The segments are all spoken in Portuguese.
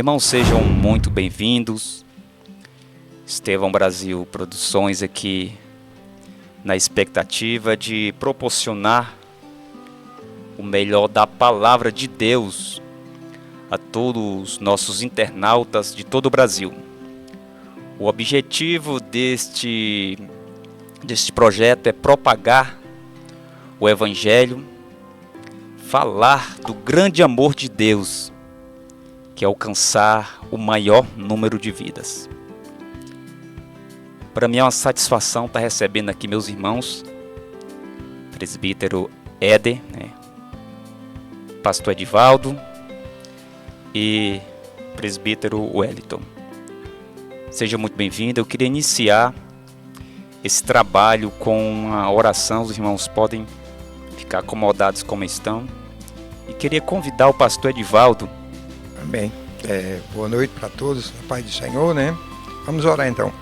Irmãos, sejam muito bem-vindos. Estevão Brasil Produções aqui na expectativa de proporcionar o melhor da palavra de Deus a todos os nossos internautas de todo o Brasil. O objetivo deste projeto é propagar o Evangelho, falar do grande amor de Deus, que é alcançar o maior número de vidas. Para mim é uma satisfação estar recebendo aqui meus irmãos, presbítero Éder, pastor Edivaldo e presbítero Wellington. Seja muito bem-vindo. Eu queria iniciar esse trabalho com uma oração. Os irmãos podem ficar acomodados como estão. E queria convidar o pastor Edivaldo. Amém. Boa noite para todos, na paz do Senhor, né? Vamos orar então.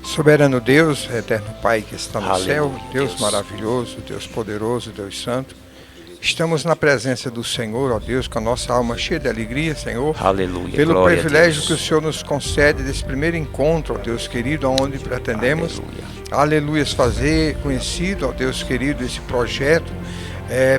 Soberano Deus, eterno Pai que está no céu, Deus maravilhoso, Deus poderoso, Deus santo. Estamos na presença do Senhor, ó Deus, com a nossa alma cheia de alegria, Senhor. Aleluia. Pelo privilégio que o Senhor nos concede desse primeiro encontro, ó Deus querido, onde pretendemos, aleluias, fazer conhecido, ó Deus querido, esse projeto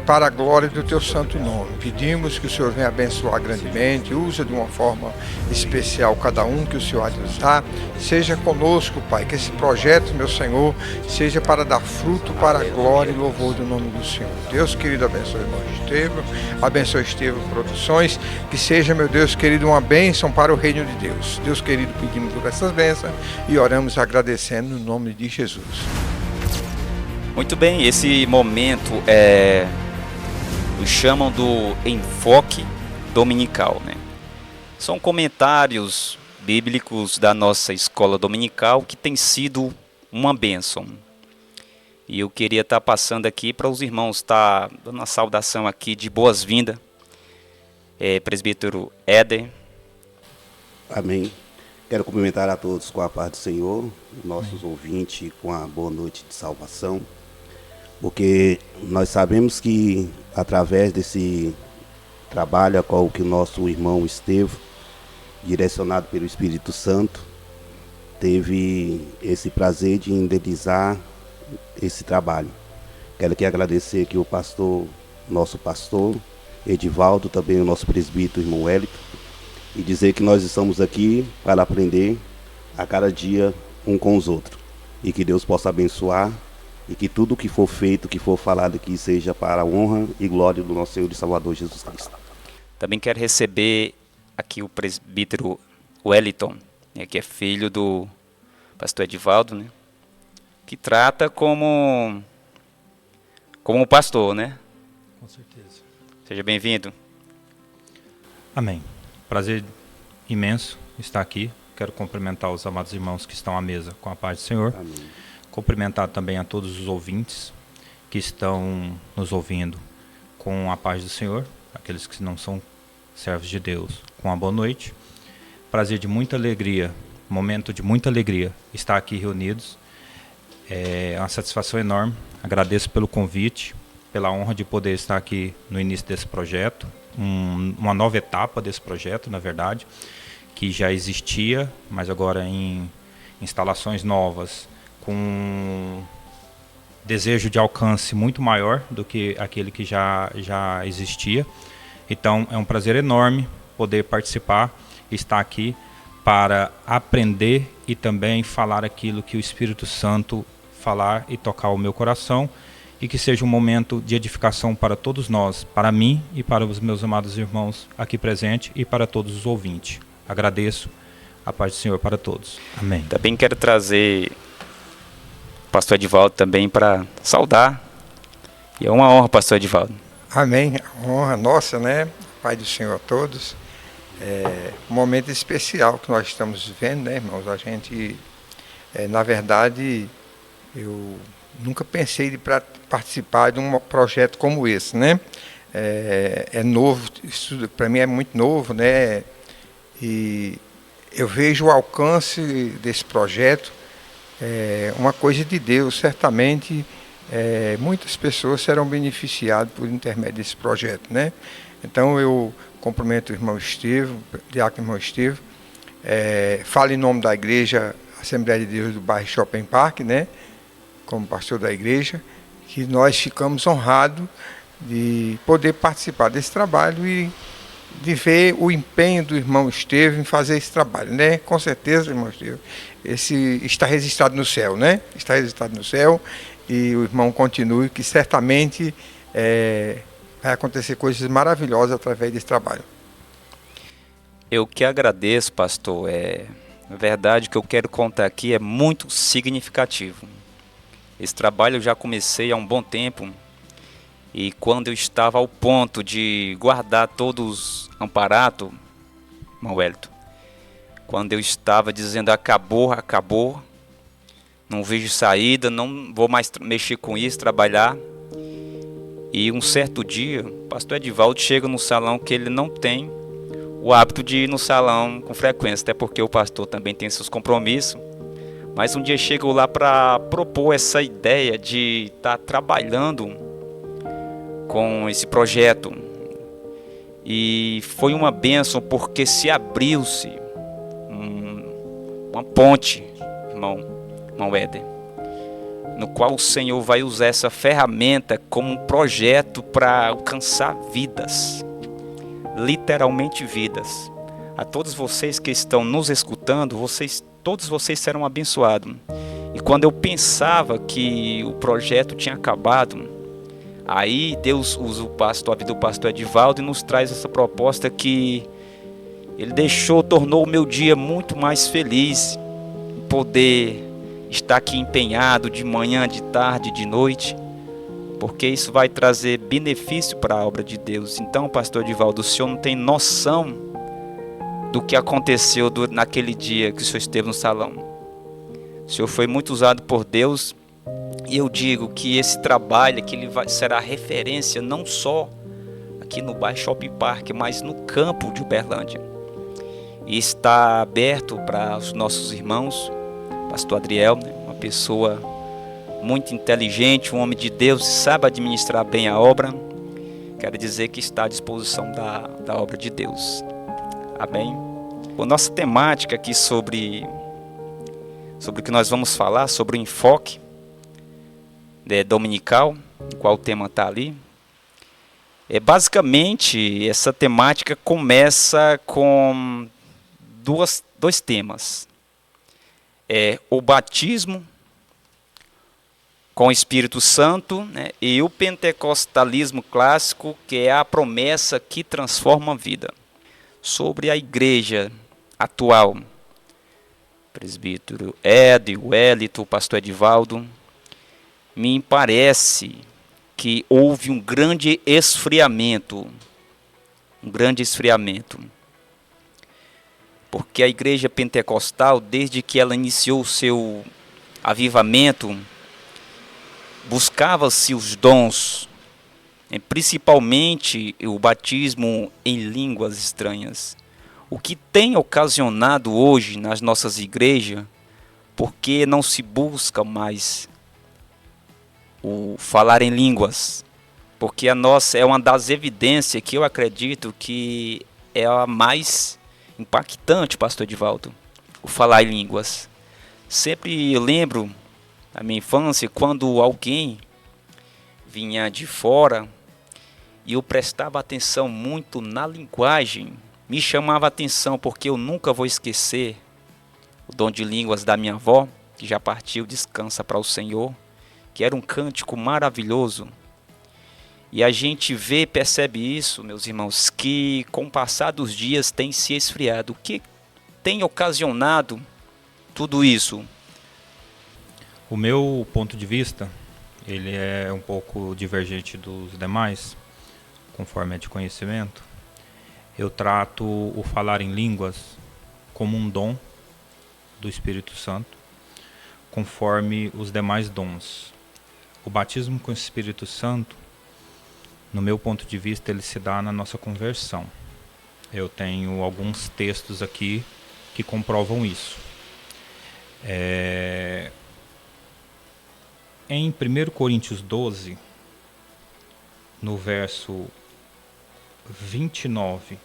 para a glória do Teu santo nome. Pedimos que o Senhor venha abençoar grandemente, usa de uma forma especial cada um que o Senhor há de usar. Seja conosco, Pai, que esse projeto, meu Senhor, seja para dar fruto para a glória e louvor do nome do Senhor. Deus querido, abençoe o irmão Estevão, abençoe Estevão Produções, que seja, meu Deus querido, uma bênção para o reino de Deus. Deus querido, pedimos por essas bênçãos e oramos agradecendo no nome de Jesus. Muito bem, esse momento o chamam do enfoque dominical, né? São comentários bíblicos da nossa escola dominical que tem sido uma bênção. E eu queria estar passando aqui para os irmãos, estar dando uma saudação aqui de boas-vindas. Presbítero Éder. Amém. Quero cumprimentar a todos com a paz do Senhor, nossos ouvintes com a boa noite de salvação. Porque nós sabemos que através desse trabalho a qual que o nosso irmão Estevão, direcionado pelo Espírito Santo, teve esse prazer de indenizar esse trabalho. Quero aqui agradecer aqui o pastor, nosso pastor Edivaldo, também o nosso presbítero irmão Wellington, e dizer que nós estamos aqui para aprender a cada dia um com os outros. E que Deus possa abençoar e que tudo que for feito, que for falado aqui, seja para a honra e glória do nosso Senhor e Salvador Jesus Cristo. Também quero receber aqui o presbítero Wellington, que é filho do pastor Edivaldo, né? Que trata como pastor, né? Com certeza. Seja bem-vindo. Amém. Prazer imenso estar aqui. Quero cumprimentar os amados irmãos que estão à mesa com a paz do Senhor. Amém. Cumprimentar também a todos os ouvintes que estão nos ouvindo com a paz do Senhor, aqueles que não são servos de Deus, com a boa noite. Prazer de muita alegria, momento de muita alegria estar aqui reunidos. É uma satisfação enorme. Agradeço pelo convite, pela honra de poder estar aqui no início desse projeto, uma nova etapa desse projeto, na verdade, que já existia, mas agora em instalações novas, com desejo de alcance muito maior do que aquele que já existia. Então é um prazer enorme poder participar, estar aqui para aprender e também falar aquilo que o Espírito Santo falar e tocar o meu coração, e que seja um momento de edificação para todos nós, para mim e para os meus amados irmãos aqui presentes e para todos os ouvintes. Agradeço a paz do Senhor para todos. Amém. Também quero trazer o pastor Edivaldo também para saudar. E é uma honra, pastor Edivaldo. Amém. A honra nossa, né? Pai do Senhor a todos. Um momento especial que nós estamos vivendo, né, irmãos? A gente, na verdade, eu nunca pensei de participar de um projeto como esse, né? É novo, isso para mim é muito novo, né? E eu vejo o alcance desse projeto, uma coisa de Deus, certamente muitas pessoas serão beneficiadas por intermédio desse projeto, né? Então eu cumprimento o irmão Estevam, diácono irmão Estevam, falo em nome da igreja Assembleia de Deus do bairro Shopping Park, né, como pastor da igreja, que nós ficamos honrados de poder participar desse trabalho e de ver o empenho do irmão Estevam em fazer esse trabalho, né? Com certeza, irmão Estevam, esse está registrado no céu, né? Está registrado no céu e o irmão continue, que certamente vai acontecer coisas maravilhosas através desse trabalho. Eu que agradeço, pastor. Na verdade, o que eu quero contar aqui é muito significativo. Esse trabalho eu já comecei há um bom tempo. E quando eu estava ao ponto de guardar todos amparados, irmão Wellington, quando eu estava dizendo acabou, não vejo saída, não vou mais mexer com isso, trabalhar. E um certo dia, o pastor Edivaldo chega no salão que ele não tem o hábito de ir no salão com frequência, até porque o pastor também tem seus compromissos. Mas um dia chegou lá para propor essa ideia de estar trabalhando com esse projeto, e foi uma bênção porque se abriu-se uma ponte, irmão Éder, no qual o Senhor vai usar essa ferramenta como um projeto para alcançar vidas, literalmente vidas. A todos vocês que estão nos escutando, todos vocês serão abençoados. E quando eu pensava que o projeto tinha acabado, aí Deus usa a vida do pastor Edivaldo e nos traz essa proposta que ele tornou o meu dia muito mais feliz, poder estar aqui empenhado de manhã, de tarde, de noite, porque isso vai trazer benefício para a obra de Deus. Então, pastor Edivaldo, o senhor não tem noção do que aconteceu naquele dia que o senhor esteve no salão. O senhor foi muito usado por Deus. E eu digo que esse trabalho que será referência não só aqui no bairro Shopping Park, mas no campo de Uberlândia. E está aberto para os nossos irmãos, pastor Adriel, né, uma pessoa muito inteligente, um homem de Deus, sabe administrar bem a obra. Quero dizer que está à disposição da obra de Deus. Amém? A nossa temática aqui sobre o que nós vamos falar, sobre o enfoque dominical, qual o tema está ali. Basicamente, essa temática começa com dois temas. O batismo com o Espírito Santo, né, e o pentecostalismo clássico, que é a promessa que transforma a vida. Sobre a igreja atual, presbítero Ed, Wellington, pastor Edivaldo, me parece que houve um grande esfriamento. Porque a igreja pentecostal, desde que ela iniciou o seu avivamento, buscava-se os dons, principalmente o batismo em línguas estranhas. O que tem ocasionado hoje nas nossas igrejas, porque não se busca mais o falar em línguas, porque a nossa é uma das evidências que eu acredito que é a mais impactante, pastor Edivaldo, o falar em línguas. Sempre eu lembro da minha infância, quando alguém vinha de fora e eu prestava atenção muito na linguagem, me chamava a atenção, porque eu nunca vou esquecer o dom de línguas da minha avó, que já partiu, descansa para o Senhor, que era um cântico maravilhoso. E a gente percebe isso, meus irmãos, que com o passar dos dias tem se esfriado. O que tem ocasionado tudo isso? O meu ponto de vista, ele é um pouco divergente dos demais, conforme é de conhecimento. Eu trato o falar em línguas como um dom do Espírito Santo, conforme os demais dons. O batismo com o Espírito Santo, no meu ponto de vista, ele se dá na nossa conversão. Eu tenho alguns textos aqui que comprovam isso. Em 1 Coríntios 12, no verso 29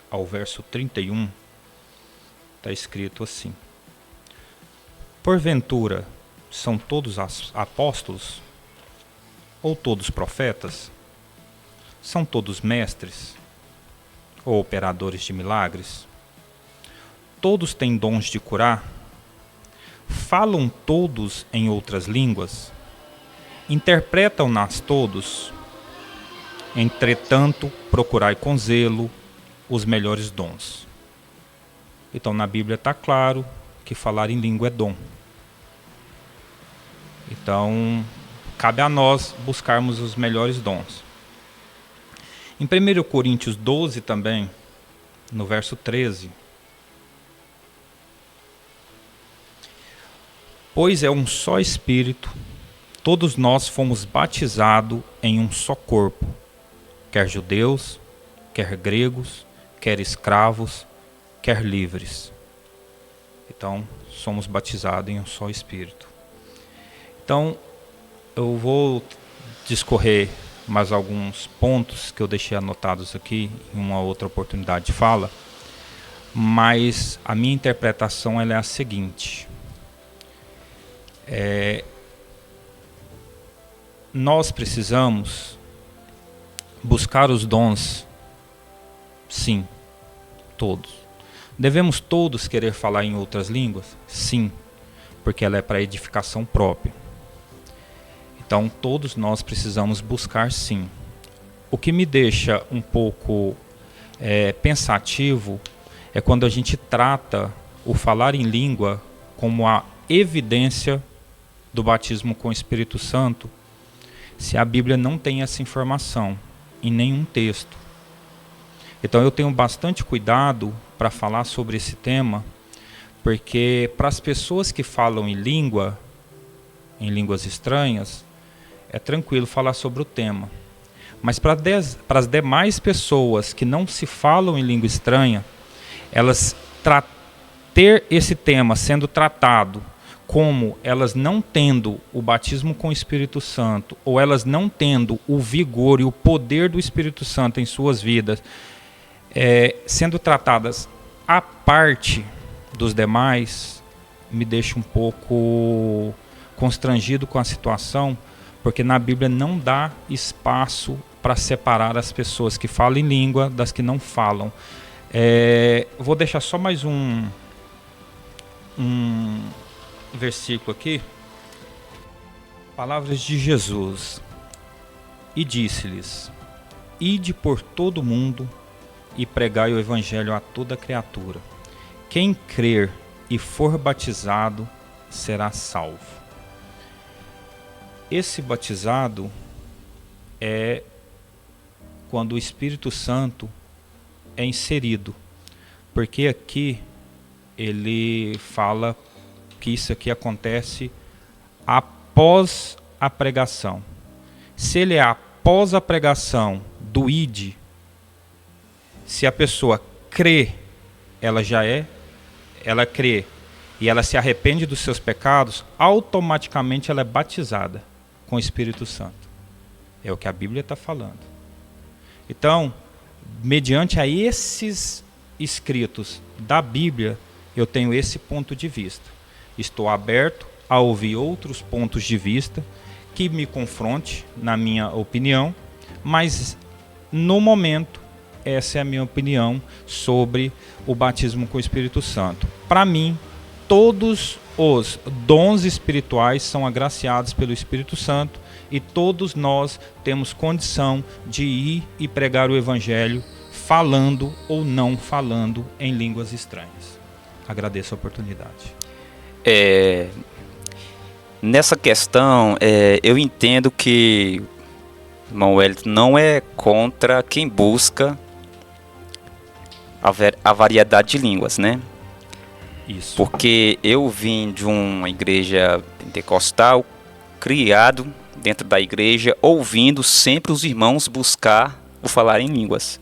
ao verso 31, está escrito assim: porventura são todos apóstolos? Ou todos profetas? São todos mestres? Ou operadores de milagres? Todos têm dons de curar? Falam todos em outras línguas? Interpretam-nas todos? Entretanto, procurai com zelo os melhores dons. Então, na Bíblia está claro que falar em língua é dom. Então, cabe a nós buscarmos os melhores dons. Em 1 Coríntios 12 também, no verso 13: pois é um só Espírito, todos nós fomos batizados em um só corpo, quer judeus, quer gregos, quer escravos, quer livres. Então, somos batizados em um só Espírito. Então, eu vou discorrer mais alguns pontos que eu deixei anotados aqui em uma outra oportunidade de fala, mas a minha interpretação ela é a seguinte: nós precisamos buscar os dons, sim, todos. Devemos todos querer falar em outras línguas? Sim, porque ela é para edificação própria. Então, todos nós precisamos buscar, sim. O que me deixa um pouco pensativo é quando a gente trata o falar em língua como a evidência do batismo com o Espírito Santo, se a Bíblia não tem essa informação em nenhum texto. Então, eu tenho bastante cuidado para falar sobre esse tema, porque para as pessoas que falam em línguas estranhas, é tranquilo falar sobre o tema. Mas para as demais pessoas que não se falam em língua estranha, elas ter esse tema sendo tratado como elas não tendo o batismo com o Espírito Santo, ou elas não tendo o vigor e o poder do Espírito Santo em suas vidas, sendo tratadas à parte dos demais, me deixa um pouco constrangido com a situação, porque na Bíblia não dá espaço para separar as pessoas que falam em língua das que não falam. Vou deixar só mais um versículo aqui. Palavras de Jesus: e disse-lhes: ide por todo o mundo e pregai o evangelho a toda criatura. Quem crer e for batizado será salvo. Esse batizado é quando o Espírito Santo é inserido, porque aqui ele fala que isso aqui acontece após a pregação. Se ele é após a pregação do ID, se a pessoa crê, ela crê e ela se arrepende dos seus pecados, automaticamente ela é batizada com o Espírito Santo. É o que a Bíblia está falando. Então, mediante a esses escritos da Bíblia, eu tenho esse ponto de vista. Estou aberto a ouvir outros pontos de vista que me confronte, na minha opinião, mas no momento, essa é a minha opinião sobre o batismo com o Espírito Santo. Para mim, todos os dons espirituais são agraciados pelo Espírito Santo e todos nós temos condição de ir e pregar o Evangelho falando ou não falando em línguas estranhas. Agradeço a oportunidade. Nessa questão, eu entendo que o irmão Wellington não é contra quem busca a variedade de línguas, né? Isso. Porque eu vim de uma igreja pentecostal, criado dentro da igreja, ouvindo sempre os irmãos buscar o falar em línguas.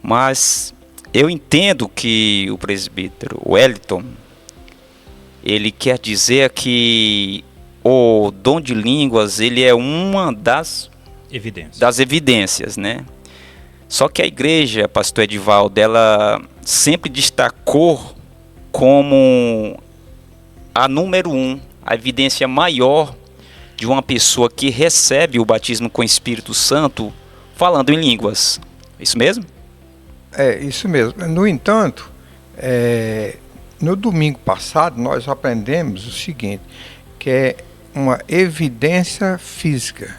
Mas eu entendo que o presbítero Wellington, ele quer dizer que o dom de línguas ele é uma das evidências, né? Só que a igreja, pastor Edivaldo, ela sempre destacou como a número 1, a evidência maior de uma pessoa que recebe o batismo com o Espírito Santo falando em línguas. Isso mesmo? É, isso mesmo. No entanto, no domingo passado nós aprendemos o seguinte, que é uma evidência física.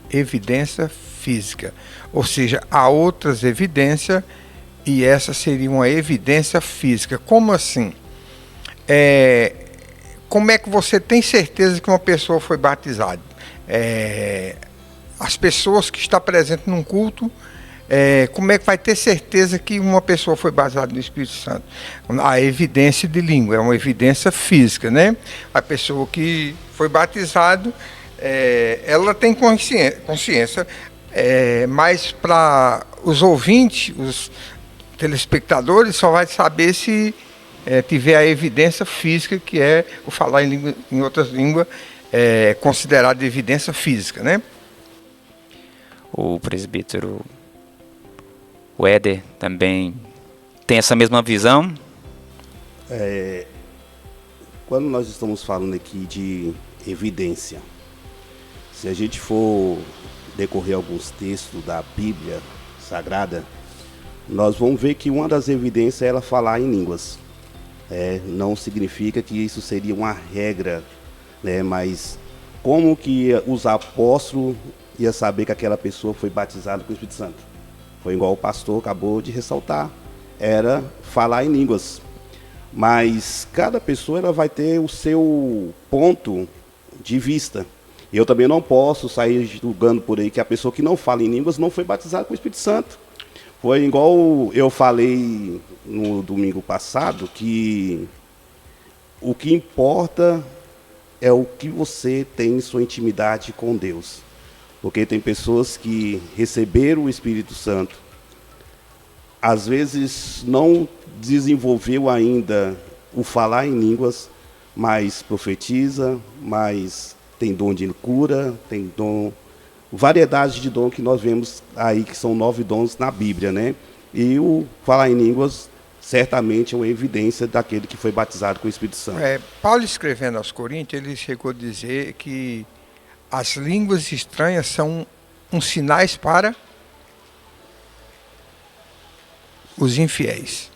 Evidência física. Ou seja, há outras evidências e essa seria uma evidência física. Como assim? Como é que você tem certeza que uma pessoa foi batizada? As pessoas que estão presentes num culto, como é que vai ter certeza que uma pessoa foi batizada no Espírito Santo? A evidência de língua, é uma evidência física, né? A pessoa que foi batizada, ela tem consciência, mas para os ouvintes, os telespectadores, só vai saber se tiver a evidência física, que é o falar em outras línguas, considerado evidência física, né? O presbítero o Éder também tem essa mesma visão? Quando nós estamos falando aqui de evidência, se a gente for decorrer alguns textos da Bíblia Sagrada, nós vamos ver que uma das evidências é ela falar em línguas. Não significa que isso seria uma regra, né? Mas como que os apóstolos iam saber que aquela pessoa foi batizada com o Espírito Santo? Foi igual o pastor acabou de ressaltar, era falar em línguas. Mas cada pessoa ela vai ter o seu ponto de vista. Eu também não posso sair julgando por aí que a pessoa que não fala em línguas não foi batizada com o Espírito Santo. Foi igual eu falei no domingo passado, que o que importa é o que você tem em sua intimidade com Deus. Porque tem pessoas que receberam o Espírito Santo, às vezes não desenvolveu ainda o falar em línguas, mas profetiza, mas tem dom de cura, tem dom, variedade de dom que nós vemos aí, que são 9 dons na Bíblia, né? E o falar em línguas certamente é uma evidência daquele que foi batizado com o Espírito Santo. Paulo, escrevendo aos Coríntios, ele chegou a dizer que as línguas estranhas são uns sinais para os infiéis.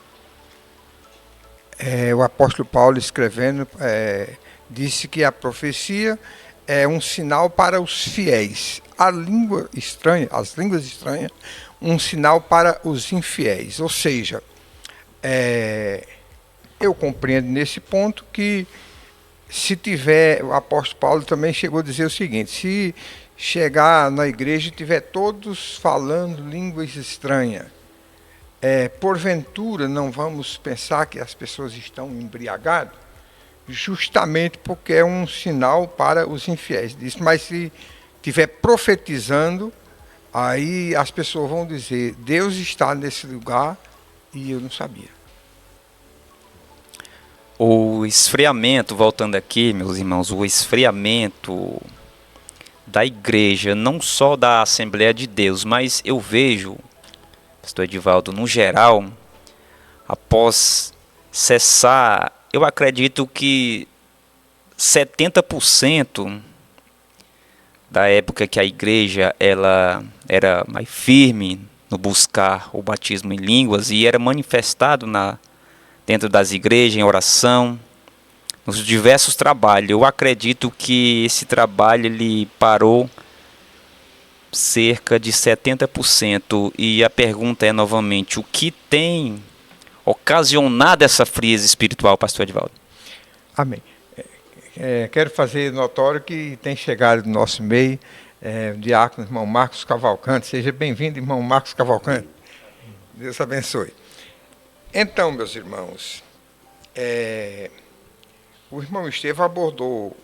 O apóstolo Paulo, escrevendo, disse que a profecia é um sinal para os fiéis. As línguas estranhas, um sinal para os infiéis. Ou seja, eu compreendo nesse ponto que se tiver, o apóstolo Paulo também chegou a dizer o seguinte, se chegar na igreja e tiver todos falando línguas estranhas, porventura não vamos pensar que as pessoas estão embriagadas, justamente porque é um sinal para os infiéis. Mas se estiver profetizando, aí as pessoas vão dizer, Deus está nesse lugar e eu não sabia. O esfriamento, voltando aqui, meus irmãos, o esfriamento da igreja, não só da Assembleia de Deus, mas eu vejo, pastor Edivaldo, no geral, após cessar, eu acredito que 70% da época que a igreja ela era mais firme no buscar o batismo em línguas e era manifestado dentro das igrejas, em oração, nos diversos trabalhos. Eu acredito que esse trabalho ele parou cerca de 70%. E a pergunta é novamente, o que tem ocasionado essa frieza espiritual, pastor Edivaldo? Amém. Quero fazer notório que tem chegado no nosso meio o diácono, irmão Marcos Cavalcante. Seja bem-vindo, irmão Marcos Cavalcante. Deus abençoe. Então, meus irmãos, o irmão Estevão abordou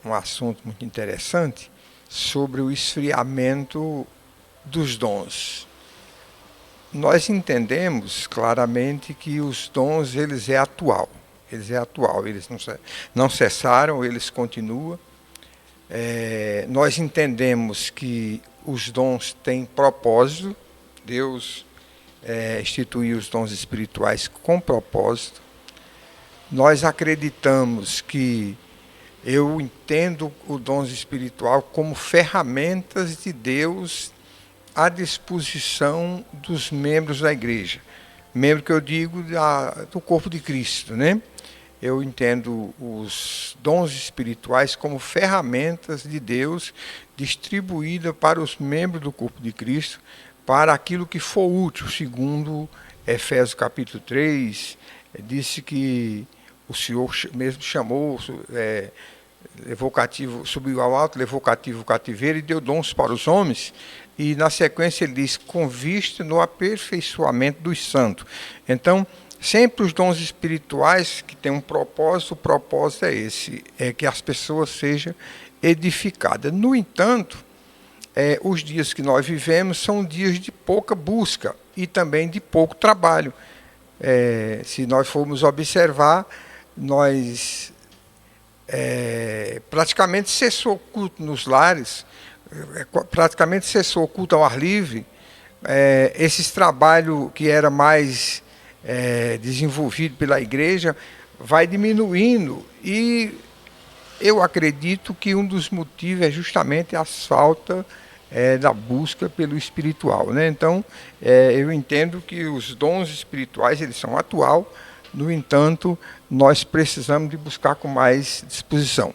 um assunto muito interessante sobre o esfriamento dos dons. Nós entendemos claramente que os dons, eles é atual, eles não cessaram, eles continuam. Nós entendemos que os dons têm propósito Deus instituiu os dons espirituais com propósito. Nós acreditamos que eu entendo o dons espiritual como ferramentas de Deus à disposição dos membros da igreja. Membro que eu digo do corpo de Cristo, né? Eu entendo os dons espirituais como ferramentas de Deus distribuídas para os membros do corpo de Cristo, para aquilo que for útil, segundo Efésios capítulo 3, disse que o Senhor mesmo chamou, levou cativo, subiu ao alto, levou cativo o cativeiro e deu dons para os homens. E na sequência ele diz, com vista no aperfeiçoamento dos santos. Então, sempre os dons espirituais que têm um propósito, o propósito é esse, é que as pessoas sejam edificadas. No entanto, os dias que nós vivemos são dias de pouca busca e também de pouco trabalho. Se nós formos observar, nós praticamente cessou o culto nos lares, praticamente cessou o culto ao ar livre. Esses trabalhos que era mais desenvolvido pela igreja vai diminuindo, e eu acredito que um dos motivos é justamente a falta da busca pelo espiritual, né? Então, eu entendo que os dons espirituais eles são atual, no entanto, nós precisamos de buscar com mais disposição.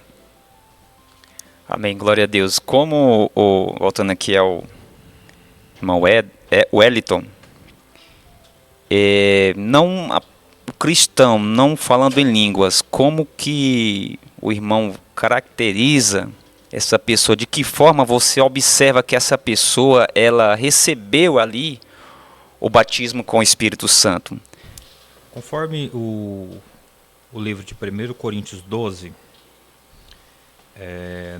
Amém, glória a Deus. Como, voltando aqui ao irmão Wellington, o cristão não falando em línguas, como que o irmão caracteriza essa pessoa? De que forma você observa que essa pessoa ela recebeu ali o batismo com o Espírito Santo? Conforme o livro de 1 Coríntios 12,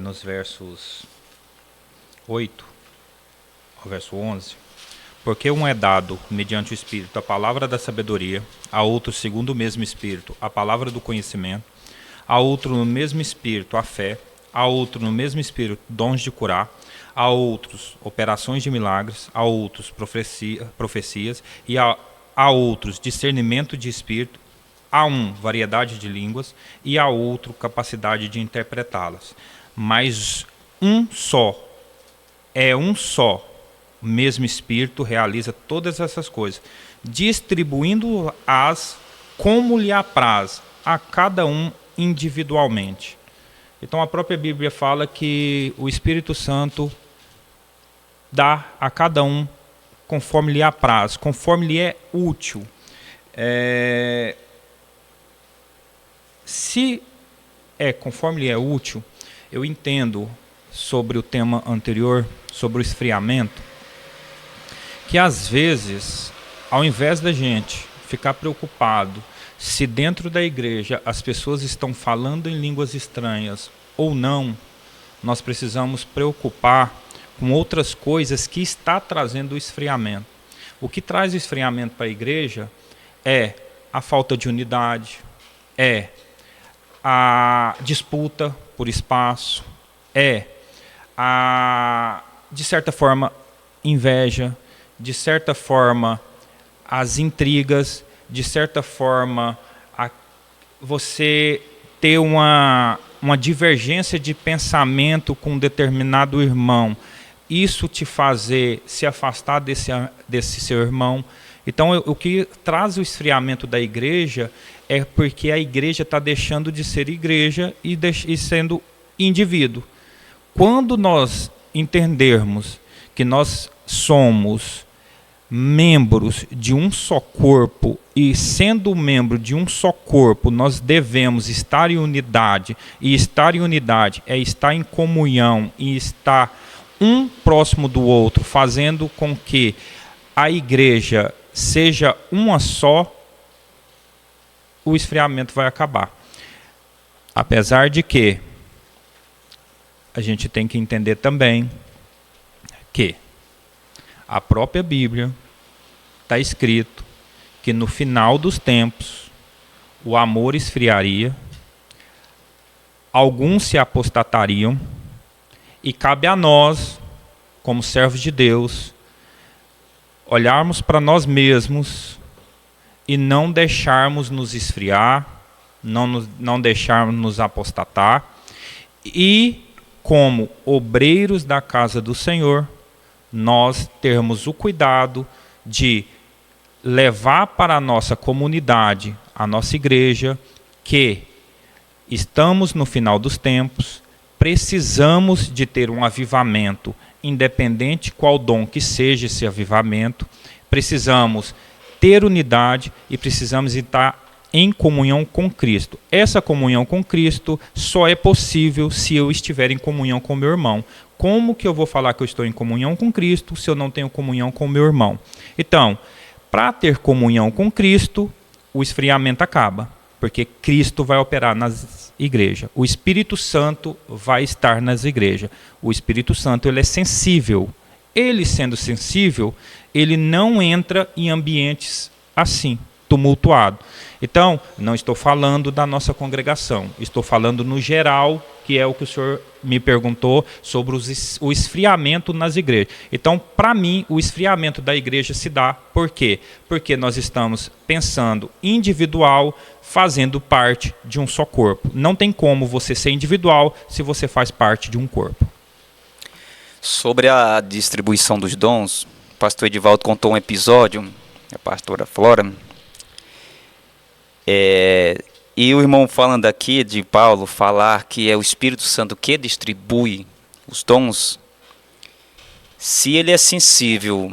nos versos 8 ao verso 11, porque um é dado, mediante o Espírito, a palavra da sabedoria, a outro, segundo o mesmo Espírito, a palavra do conhecimento, a outro, no mesmo Espírito, a fé, a outro, no mesmo Espírito, dons de curar, a outros, operações de milagres, a outros, profecias, e a outros, discernimento de Espírito, a um, variedade de línguas, e a outro, capacidade de interpretá-las. Mas um só, o mesmo Espírito realiza todas essas coisas, distribuindo-as como lhe apraz, a cada um individualmente. Então a própria Bíblia fala que o Espírito Santo dá a cada um conforme lhe apraz, conforme lhe é útil. Se conforme lhe é útil, eu entendo sobre o tema anterior, sobre o esfriamento, que às vezes, ao invés da gente ficar preocupado se dentro da igreja as pessoas estão falando em línguas estranhas ou não, nós precisamos preocupar com outras coisas que está trazendo o esfriamento. O que traz o esfriamento para a igreja é a falta de unidade, é a disputa por espaço, de certa forma, inveja, de certa forma, as intrigas, de certa forma, você ter uma divergência de pensamento com um determinado irmão, isso te fazer se afastar desse seu irmão. Então, o que traz o esfriamento da igreja é porque a igreja está deixando de ser igreja e sendo indivíduo. Quando nós entendermos que nós somos membros de um só corpo, e sendo membro de um só corpo, nós devemos estar em unidade, e estar em unidade é estar em comunhão e estar um próximo do outro, fazendo com que a igreja seja uma só, o esfriamento vai acabar. Apesar de que a gente tem que entender também que a própria Bíblia está escrito que no final dos tempos o amor esfriaria, alguns se apostatariam, e cabe a nós, como servos de Deus, olharmos para nós mesmos e não deixarmos nos esfriar, não deixarmos nos apostatar, e como obreiros da casa do Senhor, nós termos o cuidado de levar para a nossa comunidade, a nossa igreja, que estamos no final dos tempos, precisamos de ter um avivamento, independente qual dom que seja esse avivamento, precisamos ter unidade e precisamos estar em comunhão com Cristo. Essa comunhão com Cristo só é possível se eu estiver em comunhão com meu irmão. Como que eu vou falar que eu estou em comunhão com Cristo se eu não tenho comunhão com meu irmão? Então, para ter comunhão com Cristo, o esfriamento acaba, porque Cristo vai operar nas igrejas. O Espírito Santo vai estar nas igrejas. O Espírito Santo, ele é sensível. Ele, sendo sensível, ele não entra em ambientes assim, tumultuado. Então, não estou falando da nossa congregação, estou falando no geral, que é o que o senhor me perguntou sobre o esfriamento nas igrejas. Então, para mim, o esfriamento da igreja se dá, por quê? Porque nós estamos pensando individual, fazendo parte de um só corpo. Não tem como você ser individual se você faz parte de um corpo. Sobre a distribuição dos dons, o pastor Edivaldo contou um episódio, a pastora Flora, e o irmão falando aqui de Paulo, falar que é o Espírito Santo que distribui os dons. Se ele é sensível,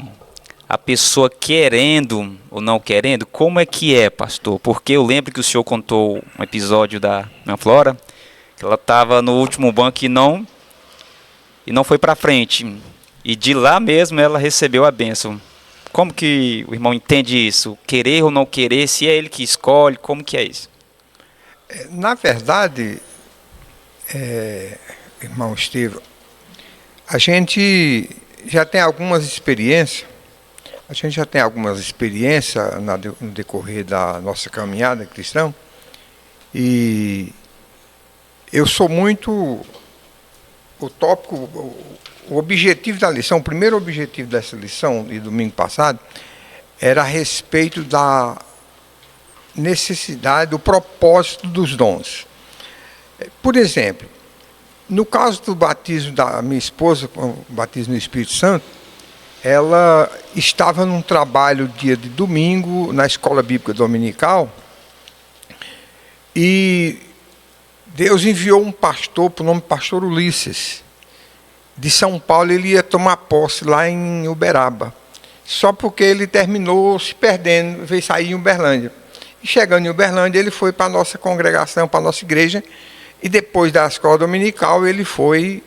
a pessoa querendo ou não querendo, como é que é, pastor? Porque eu lembro que o senhor contou um episódio da Ana Flora, que ela estava no último banco e não foi para frente. E de lá mesmo ela recebeu a bênção. Como que o irmão entende isso? Querer ou não querer, se é ele que escolhe, como que é isso? Na verdade, irmão Estevão, a gente já tem algumas experiências, no decorrer da nossa caminhada cristã, e eu sou muito utópico. O objetivo da lição, o primeiro objetivo dessa lição, de domingo passado, era a respeito da necessidade, do propósito dos dons. Por exemplo, no caso do batismo da minha esposa, com o batismo no Espírito Santo, ela estava num trabalho dia de domingo, na escola bíblica dominical, e Deus enviou um pastor, por nome Pastor Ulisses, de São Paulo. Ele ia tomar posse lá em Uberaba, só porque ele terminou se perdendo, veio sair em Uberlândia. E chegando em Uberlândia, ele foi para a nossa congregação, para a nossa igreja, e depois da escola dominical, ele foi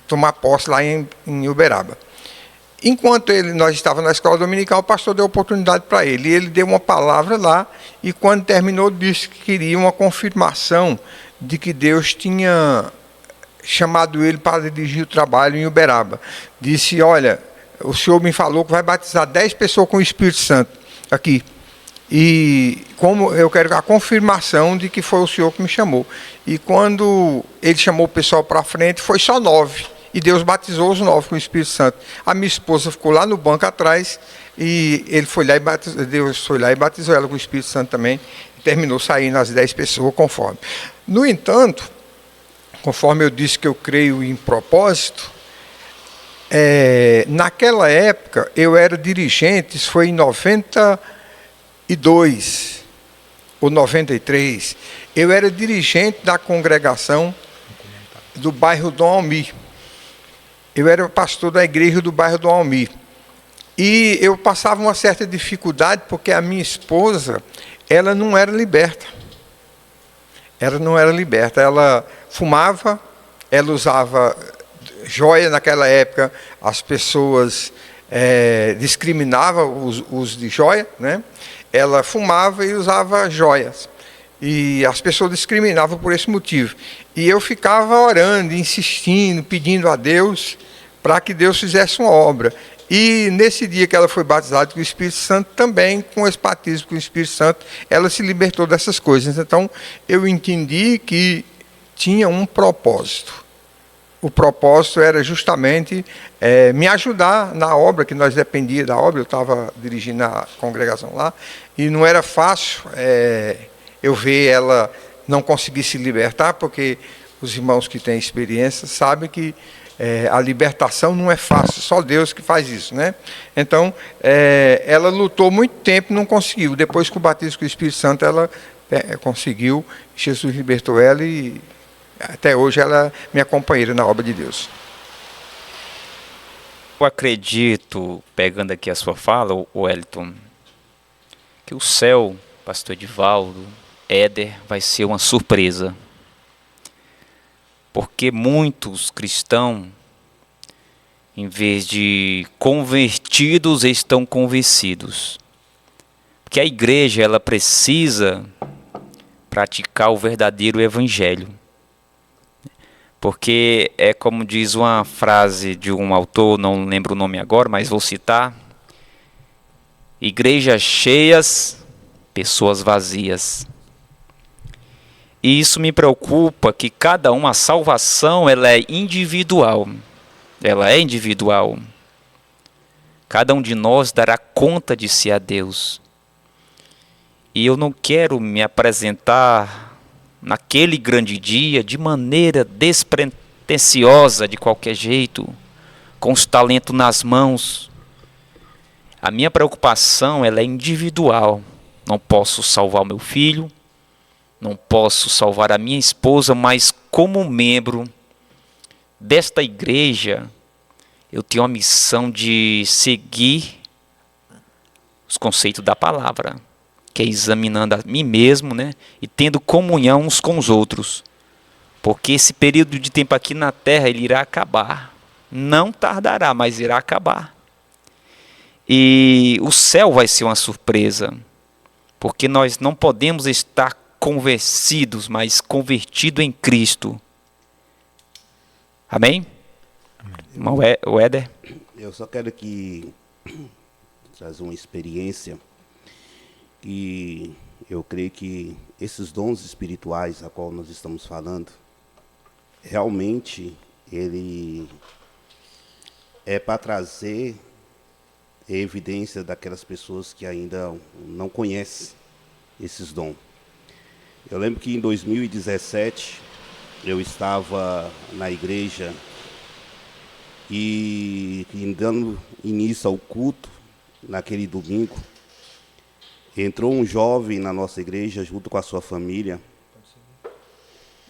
tomar posse lá em Uberaba. Enquanto nós estávamos na escola dominical, o pastor deu oportunidade para ele, e ele deu uma palavra lá, e quando terminou, disse que queria uma confirmação de que Deus tinha chamado ele para dirigir o trabalho em Uberaba. Disse: olha, o senhor me falou que vai batizar 10 pessoas com o Espírito Santo aqui, e como eu quero a confirmação de que foi o senhor que me chamou. E quando ele chamou o pessoal para frente, foi só 9, e Deus batizou os 9 com o Espírito Santo. A minha esposa ficou lá no banco atrás, e ele foi lá e batizou, Deus foi lá e batizou ela com o Espírito Santo também, e terminou saindo as 10 pessoas conforme. No entanto, conforme eu disse que eu creio em propósito, naquela época eu era dirigente, isso foi em 92 ou 93, eu era dirigente da congregação do bairro Dom Almir. Eu era pastor da igreja do bairro Dom Almir. E eu passava uma certa dificuldade porque a minha esposa, ela não era liberta. Ela fumava, ela usava joia. Naquela época as pessoas discriminavam o uso de joia, né? Ela fumava e usava joias, e as pessoas discriminavam por esse motivo. E eu ficava orando, insistindo, pedindo a Deus para que Deus fizesse uma obra. E nesse dia que ela foi batizada com o Espírito Santo, também com esse batismo com o Espírito Santo, ela se libertou dessas coisas. Então eu entendi que tinha um propósito. o propósito era justamente me ajudar na obra, que nós dependíamos da obra. Eu estava dirigindo a congregação lá, e não era fácil eu ver ela não conseguir se libertar, porque os irmãos que têm experiência sabem que a libertação não é fácil, só Deus que faz isso, né? Então, ela lutou muito tempo, não conseguiu. Depois, com o batismo com o Espírito Santo, ela conseguiu. Jesus libertou ela e até hoje ela é minha companheira na obra de Deus. Eu acredito, pegando aqui a sua fala, Wellington, que o céu, pastor Edivaldo, Éder, vai ser uma surpresa. Porque muitos cristãos, em vez de convertidos, estão convencidos. Porque a igreja, ela precisa praticar o verdadeiro evangelho. Porque é como diz uma frase de um autor, não lembro o nome agora, mas vou citar: igrejas cheias, pessoas vazias. E isso me preocupa, que cada a salvação, ela é individual. Ela é individual. Cada um de nós dará conta de si a Deus. E eu não quero me apresentar naquele grande dia de maneira despretensiosa, de qualquer jeito, com os talentos nas mãos. A minha preocupação, ela é individual. Não posso salvar o meu filho, não posso salvar a minha esposa, mas como membro desta igreja, eu tenho a missão de seguir os conceitos da palavra, que é examinando a mim mesmo, né, e tendo comunhão uns com os outros. Porque esse período de tempo aqui na terra, ele irá acabar. Não tardará, mas irá acabar. E o céu vai ser uma surpresa, porque nós não podemos estar convencidos, mas convertido em Cristo. Amém? Irmão Éder? Eu só quero aqui trazer uma experiência que eu creio que esses dons espirituais a qual nós estamos falando, realmente ele é para trazer evidência daquelas pessoas que ainda não conhecem esses dons. Eu lembro que em 2017 eu estava na igreja e dando início ao culto, naquele domingo, entrou um jovem na nossa igreja junto com a sua família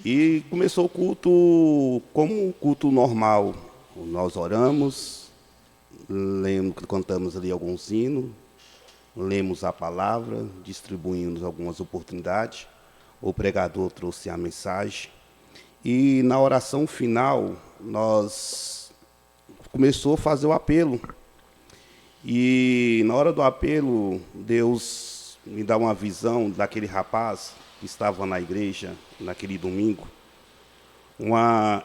e começou o culto como um culto normal. Nós oramos, cantamos ali alguns hinos, lemos a palavra, distribuímos algumas oportunidades. O pregador trouxe a mensagem e na oração final nós começou a fazer o apelo. E na hora do apelo, Deus me dá uma visão daquele rapaz que estava na igreja naquele domingo.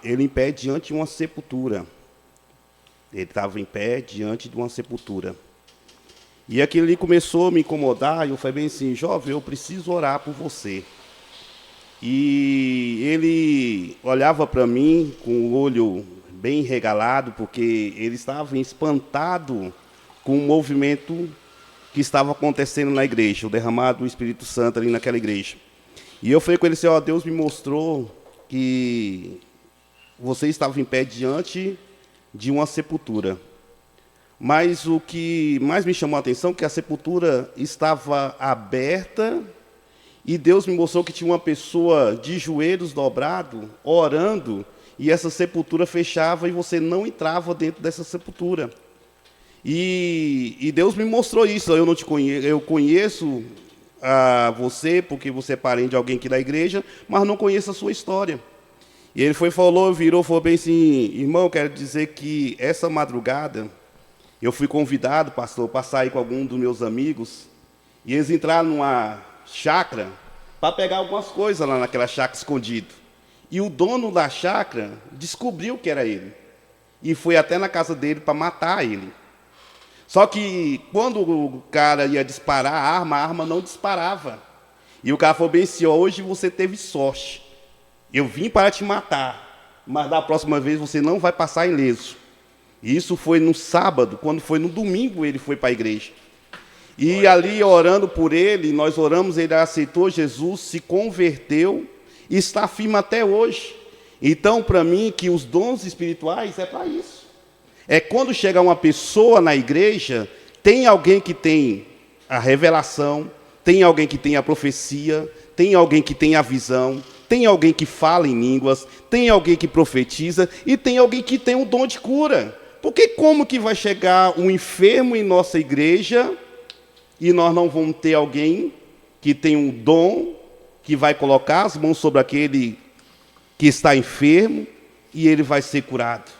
Ele em pé diante de uma sepultura. Ele estava em pé diante de uma sepultura. E aquilo ali começou a me incomodar, e eu falei bem assim: jovem, eu preciso orar por você. E ele olhava para mim com o olho bem regalado, porque ele estava espantado com o movimento que estava acontecendo na igreja, o derramado do Espírito Santo ali naquela igreja. E eu falei com ele assim: ó, Deus me mostrou que você estava em pé diante de uma sepultura. Mas o que mais me chamou a atenção é que a sepultura estava aberta e Deus me mostrou que tinha uma pessoa de joelhos dobrados, orando, e essa sepultura fechava e você não entrava dentro dessa sepultura. E Deus me mostrou isso. Eu não te conheço, eu conheço você porque você é parente de alguém aqui da igreja, mas não conheço a sua história. E ele virou bem assim: irmão, quero dizer que essa madrugada eu fui convidado, pastor, para sair com algum dos meus amigos, e eles entraram numa chácara para pegar algumas coisas lá naquela chácara escondido. E o dono da chácara descobriu que era ele e foi até na casa dele para matar ele. Só que quando o cara ia disparar a arma não disparava. E o cara falou bem assim: hoje você teve sorte, eu vim para te matar, mas da próxima vez você não vai passar ileso. Isso foi no sábado, quando foi no domingo ele foi para a igreja. E ali orando por ele, nós oramos, ele aceitou Jesus, se converteu e está firme até hoje. Então, para mim, que os dons espirituais é para isso. É quando chega uma pessoa na igreja, tem alguém que tem a revelação, tem alguém que tem a profecia, tem alguém que tem a visão, tem alguém que fala em línguas, tem alguém que profetiza e tem alguém que tem o dom de cura. Porque como que vai chegar um enfermo em nossa igreja e nós não vamos ter alguém que tem um dom, que vai colocar as mãos sobre aquele que está enfermo e ele vai ser curado?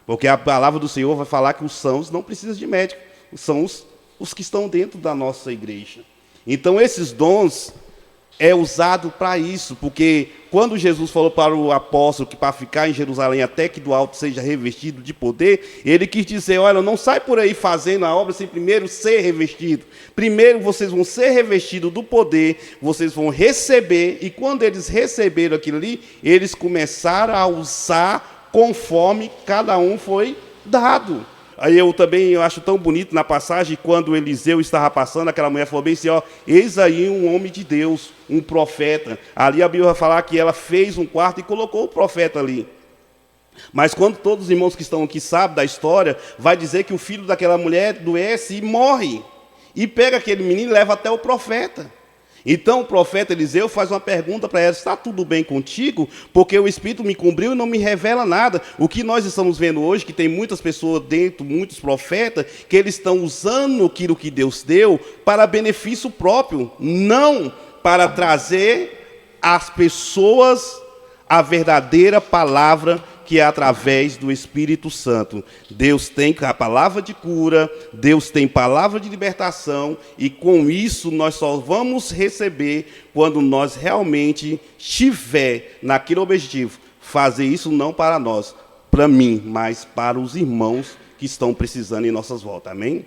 Porque a palavra do Senhor vai falar que os sãos não precisam de médico, são os que estão dentro da nossa igreja. Então, esses dons é usado para isso, porque quando Jesus falou para o apóstolo que para ficar em Jerusalém até que do alto seja revestido de poder, ele quis dizer, olha, não sai por aí fazendo a obra sem primeiro ser revestido. Primeiro vocês vão ser revestidos do poder, vocês vão receber, e quando eles receberam aquilo ali, eles começaram a usar conforme cada um foi dado. Aí eu acho tão bonito na passagem, quando Eliseu estava passando, aquela mulher falou bem assim, ó, eis aí um homem de Deus, um profeta. Ali a Bíblia vai falar que ela fez um quarto e colocou o profeta ali. Mas quando todos os irmãos que estão aqui sabem da história, vai dizer que o filho daquela mulher adoece e morre. E pega aquele menino e leva até o profeta. Então o profeta Eliseu faz uma pergunta para ela, está tudo bem contigo? Porque o Espírito me cobriu e não me revela nada. O que nós estamos vendo hoje, que tem muitas pessoas dentro, muitos profetas, que eles estão usando aquilo que Deus deu para benefício próprio, não para trazer às pessoas a verdadeira palavra que é através do Espírito Santo. Deus tem a palavra de cura, Deus tem palavra de libertação, e com isso nós só vamos receber quando nós realmente estiver naquele objetivo. Fazer isso não para nós, para mim, mas para os irmãos que estão precisando em nossas voltas. Amém?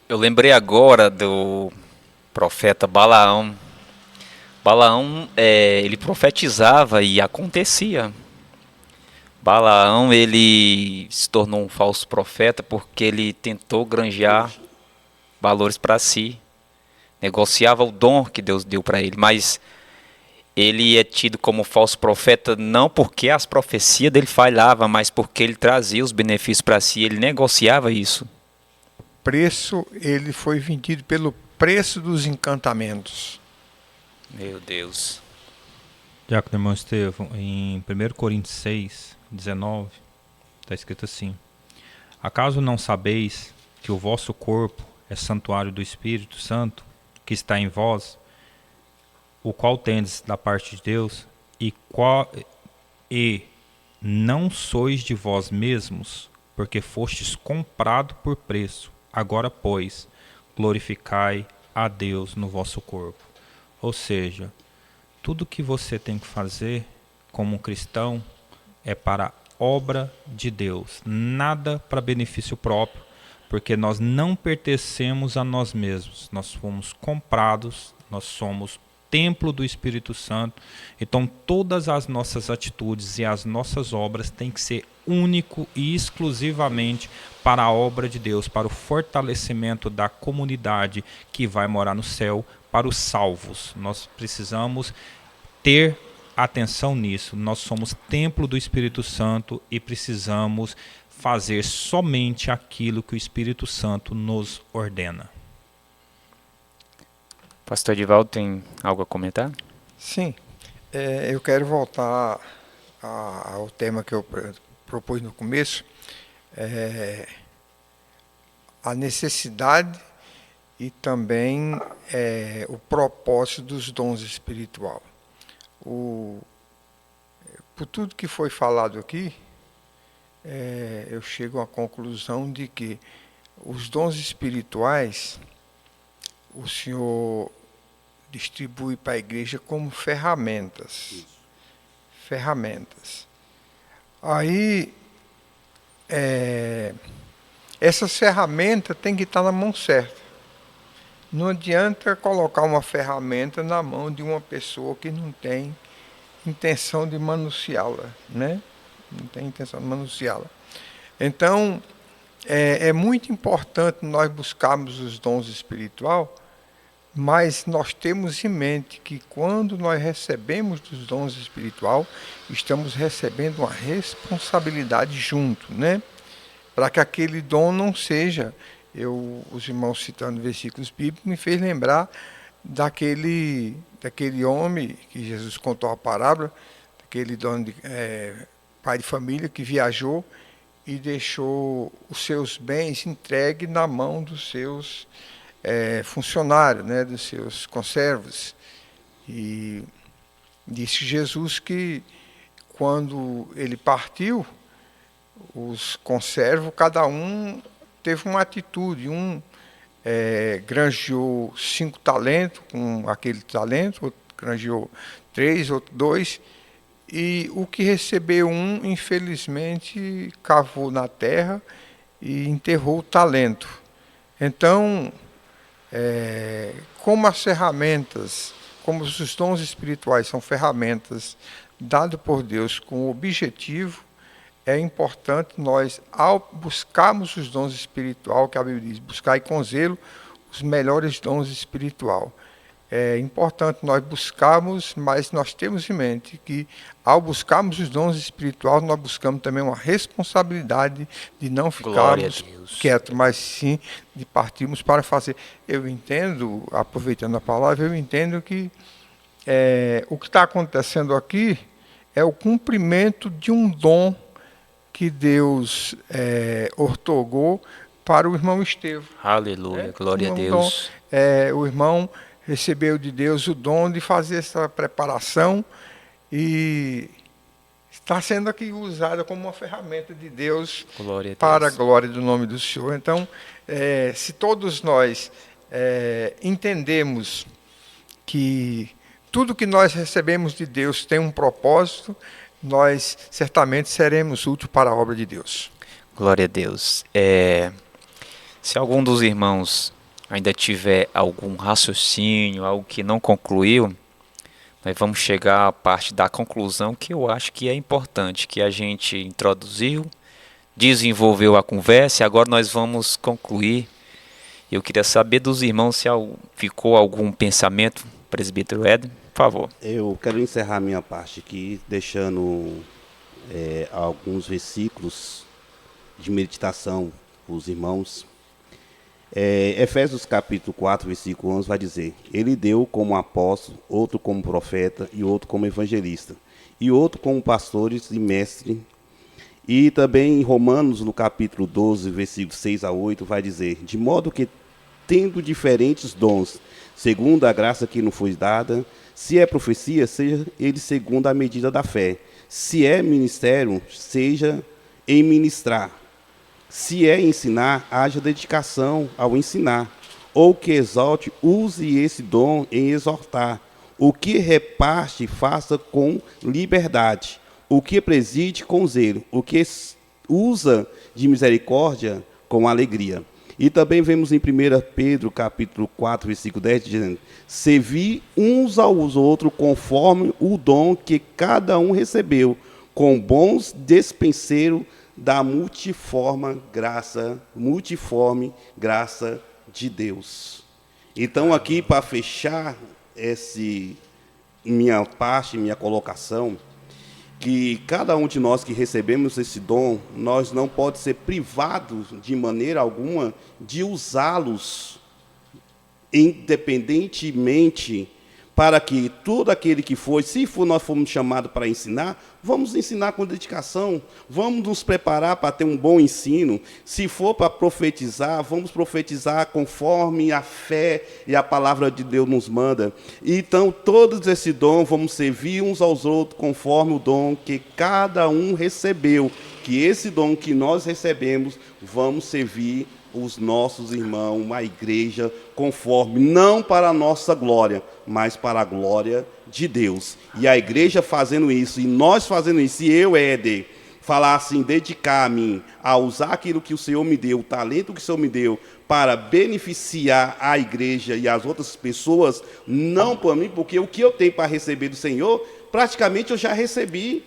Eu lembrei agora do profeta Balaão. Balaão, ele profetizava e acontecia. Balaão, ele se tornou um falso profeta porque ele tentou granjear valores para si. Negociava o dom que Deus deu para ele, mas ele é tido como falso profeta não porque as profecias dele falhavam, mas porque ele trazia os benefícios para si, ele negociava isso. Preço, ele foi vendido pelo preço dos encantamentos. Meu Deus. Diácono irmão Estevão, em 1 Coríntios 6, 19, está escrito assim: acaso não sabeis que o vosso corpo é santuário do Espírito Santo, que está em vós, o qual tendes da parte de Deus, e não sois de vós mesmos, porque fostes comprado por preço. Agora, pois, glorificai a Deus no vosso corpo. Ou seja, tudo que você tem que fazer como um cristão é para a obra de Deus, nada para benefício próprio, porque nós não pertencemos a nós mesmos, nós fomos comprados, nós somos templo do Espírito Santo. Então todas as nossas atitudes e as nossas obras têm que ser único e exclusivamente para a obra de Deus, para o fortalecimento da comunidade que vai morar no céu, para os salvos. Nós precisamos ter atenção nisso. Nós somos templo do Espírito Santo e precisamos fazer somente aquilo que o Espírito Santo nos ordena. Pastor Edivaldo, tem algo a comentar? Sim, eu quero voltar ao tema que eu propus no começo, a necessidade e também o propósito dos dons espirituais. Por tudo que foi falado aqui, eu chego à conclusão de que os dons espirituais o Senhor distribui para a igreja como ferramentas. Ferramentas. Aí, essas ferramentas têm que estar na mão certa. Não adianta colocar uma ferramenta na mão de uma pessoa que não tem intenção de manuseá-la, né? Não tem intenção de manuseá-la. Então, é muito importante nós buscarmos os dons espirituais, mas nós temos em mente que quando nós recebemos dos dons espirituais, estamos recebendo uma responsabilidade junto, né? Para que aquele dom não seja, os irmãos citando versículos bíblicos, me fez lembrar daquele homem que Jesus contou a parábola, daquele dono pai de família que viajou e deixou os seus bens entregues na mão dos seus funcionários, né, dos seus conservos. E disse Jesus que quando ele partiu, os conservos, cada um teve uma atitude. Um granjeou 5 talentos com aquele talento, outro granjeou 3, outro 2, e o que recebeu um, infelizmente, cavou na terra e enterrou o talento. Então, como as ferramentas, como os dons espirituais são ferramentas dadas por Deus com o objetivo, é importante nós, ao buscarmos os dons espirituais, que a Bíblia diz, buscar com zelo os melhores dons espirituais. É importante nós buscarmos, mas nós temos em mente que, ao buscarmos os dons espirituais, nós buscamos também uma responsabilidade de não ficarmos quietos, mas sim de partirmos para fazer. Eu entendo, aproveitando a palavra, eu entendo que o que está acontecendo aqui é o cumprimento de um dom que Deus outorgou para o irmão Estevão. Aleluia, glória a Deus. O irmão recebeu de Deus o dom de fazer essa preparação e está sendo aqui usada como uma ferramenta de Deus para a glória do nome do Senhor. Então, se todos nós entendemos que tudo que nós recebemos de Deus tem um propósito, nós certamente seremos úteis para a obra de Deus. Glória a Deus. Se algum dos irmãos ainda tiver algum raciocínio, algo que não concluiu, nós vamos chegar à parte da conclusão, que eu acho que é importante, que a gente introduziu, desenvolveu a conversa e agora nós vamos concluir. Eu queria saber dos irmãos se ficou algum pensamento, presbítero Éder, por favor. Eu quero encerrar minha parte aqui, deixando alguns versículos de meditação para os irmãos. Efésios capítulo 4, versículo 11 vai dizer: Ele deu como apóstolo, outro como profeta e outro como evangelista, e outro como pastores e mestre. E também em Romanos, no capítulo 12, versículos 6 a 8, vai dizer: De modo que, tendo diferentes dons, segundo a graça que nos foi dada, se é profecia, seja ele segundo a medida da fé. Se é ministério, seja em ministrar. Se é ensinar, haja dedicação ao ensinar. Ou que exalte, use esse dom em exortar. O que reparte, faça com liberdade. O que preside, com zelo. O que usa de misericórdia, com alegria. E também vemos em 1 Pedro, capítulo 4, versículo 10, dizendo: Servi uns aos outros conforme o dom que cada um recebeu, com bons despenseiros da multiforme graça de Deus. Então, aqui, para fechar minha parte, minha colocação, que cada um de nós que recebemos esse dom, nós não pode ser privados de maneira alguma de usá-los independentemente, para que todo aquele que nós fomos chamados para ensinar, vamos ensinar com dedicação, vamos nos preparar para ter um bom ensino. Se for para profetizar, vamos profetizar conforme a fé e a palavra de Deus nos manda. Então, todos esse dom, vamos servir uns aos outros conforme o dom que cada um recebeu. Que esse dom que nós recebemos, vamos servir os nossos irmãos, a igreja, conforme, não para a nossa glória, mas para a glória de Deus. E a igreja fazendo isso, e nós fazendo isso, e eu, Éder, falar assim, dedicar-me a usar aquilo que o Senhor me deu, o talento que o Senhor me deu, para beneficiar a igreja e as outras pessoas, não para mim, porque o que eu tenho para receber do Senhor, praticamente eu já recebi.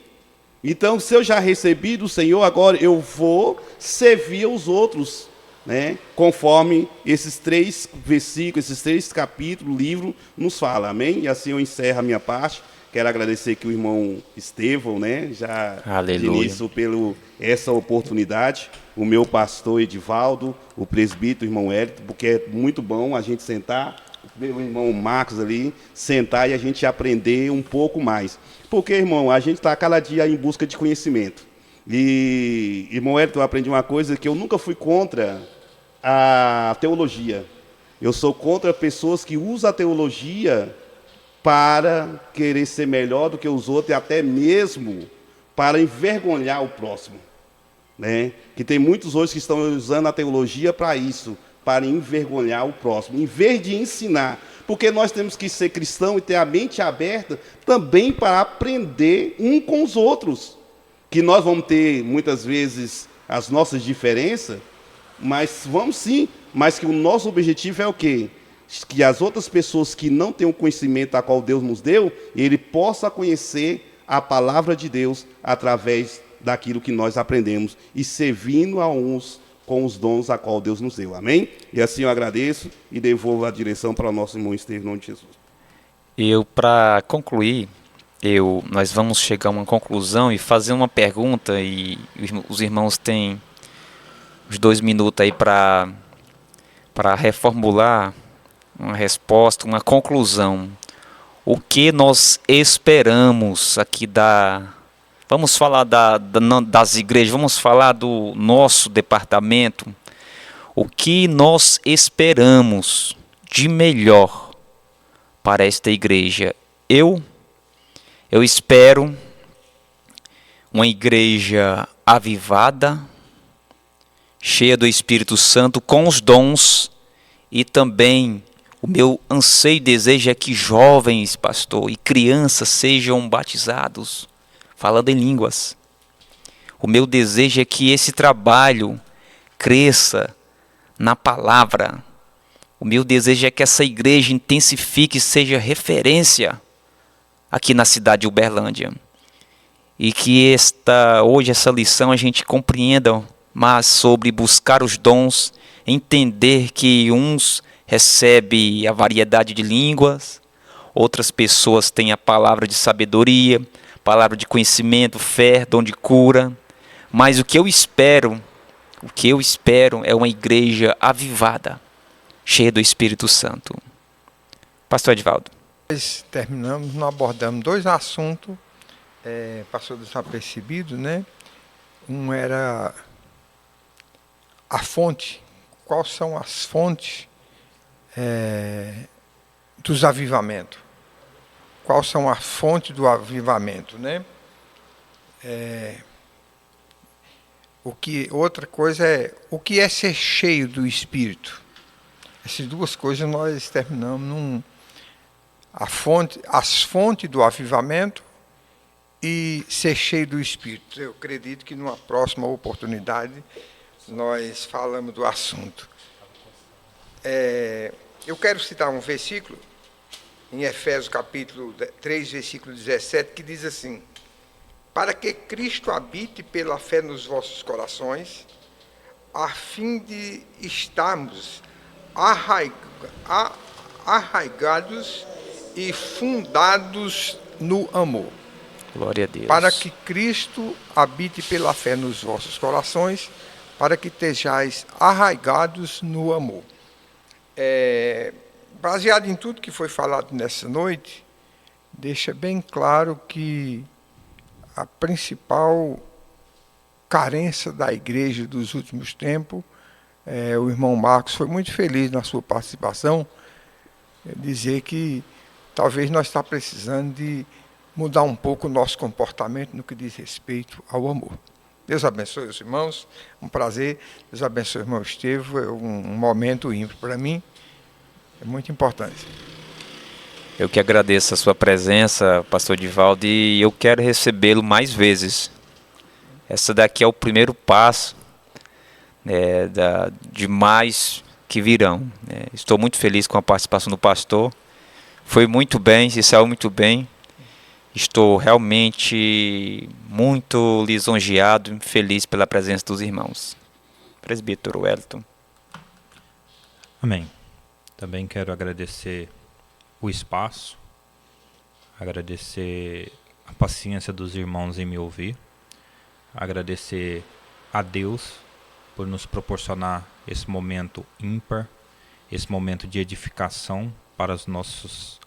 Então, se eu já recebi do Senhor, agora eu vou servir os outros, né? Conforme esses 3 versículos, esses 3 capítulos, o livro nos fala, amém? E assim eu encerro a minha parte. Quero agradecer aqui o irmão Estevão, né? Já de início pelo essa oportunidade, o meu pastor Edivaldo, o presbítero irmão Hélito, porque é muito bom a gente sentar, o meu irmão Marcos ali, sentar e a gente aprender um pouco mais. Porque, irmão, a gente está cada dia em busca de conhecimento. E, irmão Hélito, eu aprendi uma coisa, que eu nunca fui contra a teologia. Eu sou contra pessoas que usam a teologia para querer ser melhor do que os outros e até mesmo para envergonhar o próximo, né? Que tem muitos hoje que estão usando a teologia para isso, para envergonhar o próximo, em vez de ensinar, porque nós temos que ser cristão e ter a mente aberta também para aprender um com os outros, que nós vamos ter muitas vezes as nossas diferenças, mas vamos sim, mas que o nosso objetivo é o quê? Que as outras pessoas que não têm o conhecimento a qual Deus nos deu, ele possa conhecer a palavra de Deus através daquilo que nós aprendemos e servindo a uns com os dons a qual Deus nos deu. Amém? E assim eu agradeço e devolvo a direção para o nosso irmão Estevão, em nome de Jesus. Para concluir, nós vamos chegar a uma conclusão e fazer uma pergunta, e os irmãos têm os 2 minutos aí para reformular uma resposta, uma conclusão. O que nós esperamos aqui vamos falar das igrejas, vamos falar do nosso departamento. O que nós esperamos de melhor para esta igreja? Eu espero uma igreja avivada, cheia do Espírito Santo, com os dons, e também o meu anseio e desejo é que jovens, pastor, e crianças sejam batizados, falando em línguas. O meu desejo é que esse trabalho cresça na palavra. O meu desejo é que essa igreja intensifique e seja referência aqui na cidade de Uberlândia. E que hoje essa lição a gente compreenda mais sobre buscar os dons, entender que uns recebem a variedade de línguas, outras pessoas têm a palavra de sabedoria, palavra de conhecimento, fé, dom de cura. Mas o que eu espero é uma igreja avivada, cheia do Espírito Santo. Pastor Edivaldo. Nós terminamos, nós abordamos 2 assuntos, passou desapercebido, né? Um era a fonte, quais são as fontes dos avivamentos? Quais são as fontes do avivamento, né? Outra coisa é o que é ser cheio do Espírito. Essas 2 coisas nós terminamos as fontes do avivamento e ser cheio do Espírito. Eu acredito que numa próxima oportunidade nós falamos do assunto. Eu quero citar um versículo em Efésios capítulo 3, versículo 17, que diz assim: para que Cristo habite pela fé nos vossos corações, a fim de estarmos arraigados e fundados no amor. Glória a Deus. Para que Cristo habite pela fé nos vossos corações, para que estejais arraigados no amor. Baseado em tudo que foi falado nessa noite, deixa bem claro que a principal carência da igreja dos últimos tempos, o irmão Marcos foi muito feliz na sua participação, dizer que talvez nós estamos precisando de mudar um pouco o nosso comportamento no que diz respeito ao amor. Deus abençoe os irmãos, um prazer. Deus abençoe o irmão Estevão, é um momento ímpar para mim, é muito importante. Eu que agradeço a sua presença, pastor Edivaldo, e eu quero recebê-lo mais vezes essa daqui é o primeiro passo, de mais que virão. Estou muito feliz com a participação do pastor. Foi muito bem, se saiu muito bem. Estou realmente muito lisonjeado e feliz pela presença dos irmãos. Presbítero Wellington. Amém. Também quero agradecer o espaço, agradecer a paciência dos irmãos em me ouvir, agradecer a Deus por nos proporcionar esse momento ímpar, esse momento de edificação para as nossas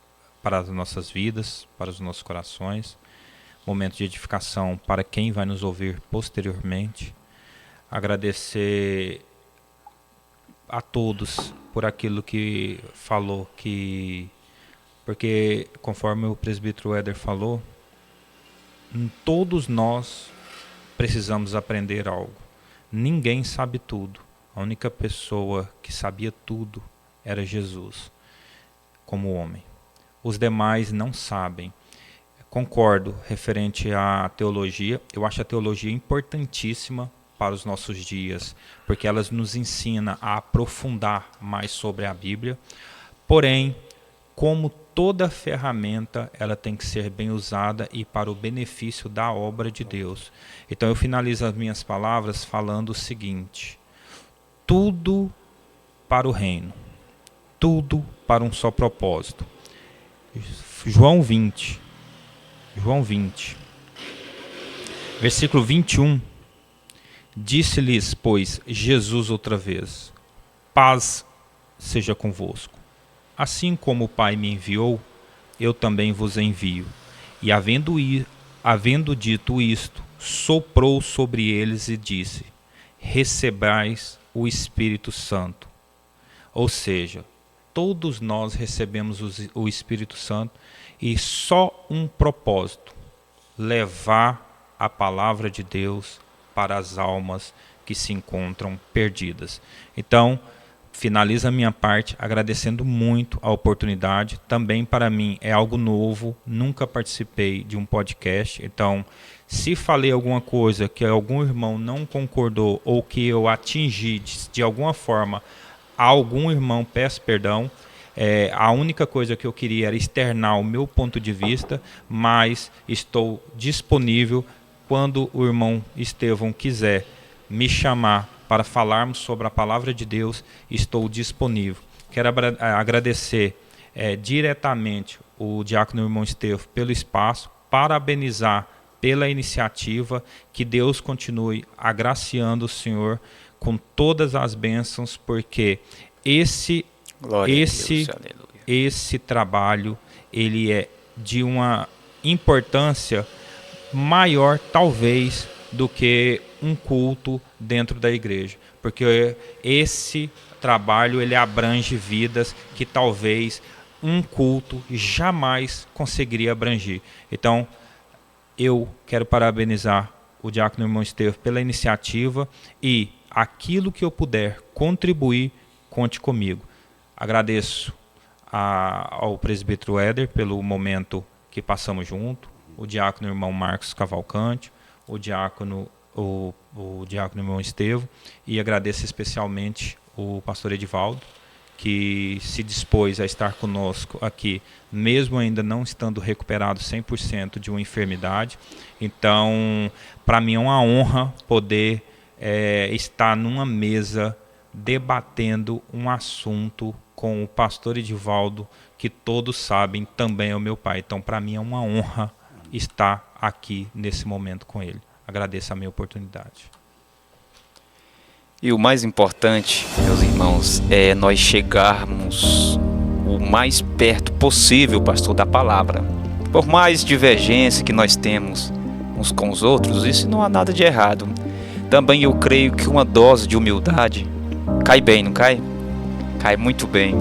vidas, para os nossos corações, momento de edificação para quem vai nos ouvir posteriormente. Agradecer a todos por aquilo que falou, porque conforme o presbítero Éder falou, todos nós precisamos aprender algo. Ninguém sabe tudo. A única pessoa que sabia tudo era Jesus, como homem. Os demais não sabem. Concordo referente à teologia. Eu acho a teologia importantíssima para os nossos dias, porque ela nos ensina a aprofundar mais sobre a Bíblia. Porém, como toda ferramenta, ela tem que ser bem usada e para o benefício da obra de Deus. Então eu finalizo as minhas palavras falando o seguinte: tudo para o reino, tudo para um só propósito. João 20, versículo 21, disse-lhes, pois, Jesus outra vez: paz seja convosco. Assim como o Pai me enviou, eu também vos envio. E havendo dito isto, soprou sobre eles e disse: recebais o Espírito Santo. Ou seja, todos nós recebemos o Espírito Santo e só um propósito: levar a palavra de Deus para as almas que se encontram perdidas. Então, finalizo a minha parte agradecendo muito a oportunidade. Também para mim é algo novo, nunca participei de um podcast. Então, se falei alguma coisa que algum irmão não concordou ou que eu atingi de alguma forma a algum irmão, peço perdão. A única coisa que eu queria era externar o meu ponto de vista, mas estou disponível quando o irmão Estevão quiser me chamar para falarmos sobre a palavra de Deus. Estou disponível. Quero agradecer diretamente o diácono irmão Estevão pelo espaço, parabenizar pela iniciativa, que Deus continue agraciando o Senhor com todas as bênçãos, porque esse trabalho ele é de uma importância maior, talvez, do que um culto dentro da igreja, porque esse trabalho ele abrange vidas que talvez um culto jamais conseguiria abranger. Então, eu quero parabenizar o diácono irmão Estevão pela iniciativa, e aquilo que eu puder contribuir, conte comigo. Agradeço ao presbítero Éder pelo momento que passamos junto, o diácono irmão Marcos Cavalcante, o diácono irmão Estevão, e agradeço especialmente o pastor Edivaldo, que se dispôs a estar conosco aqui, mesmo ainda não estando recuperado 100% de uma enfermidade. Então, para mim é uma honra poder estar numa mesa debatendo um assunto com o pastor Edivaldo, que todos sabem também é o meu pai. Então, para mim é uma honra estar aqui nesse momento com ele. Agradeço a minha oportunidade. E o mais importante, meus irmãos, é nós chegarmos o mais perto possível, pastor, da palavra. Por mais divergência que nós temos uns com os outros, isso não há nada de errado. Também eu creio que uma dose de humildade cai bem, não cai? Cai muito bem.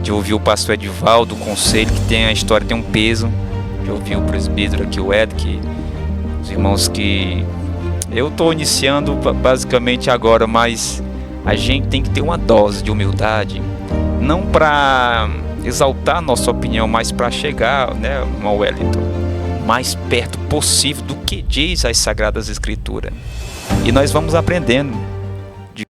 De ouvir o pastor Edivaldo, o conselho, que tem a história, tem um peso. De ouvir o presbítero aqui, o Ed, que os irmãos que eu estou iniciando basicamente agora, mas a gente tem que ter uma dose de humildade, não para exaltar a nossa opinião, mas para chegar, né, ao Wellington, mais perto possível do que diz as Sagradas Escrituras. E nós vamos aprendendo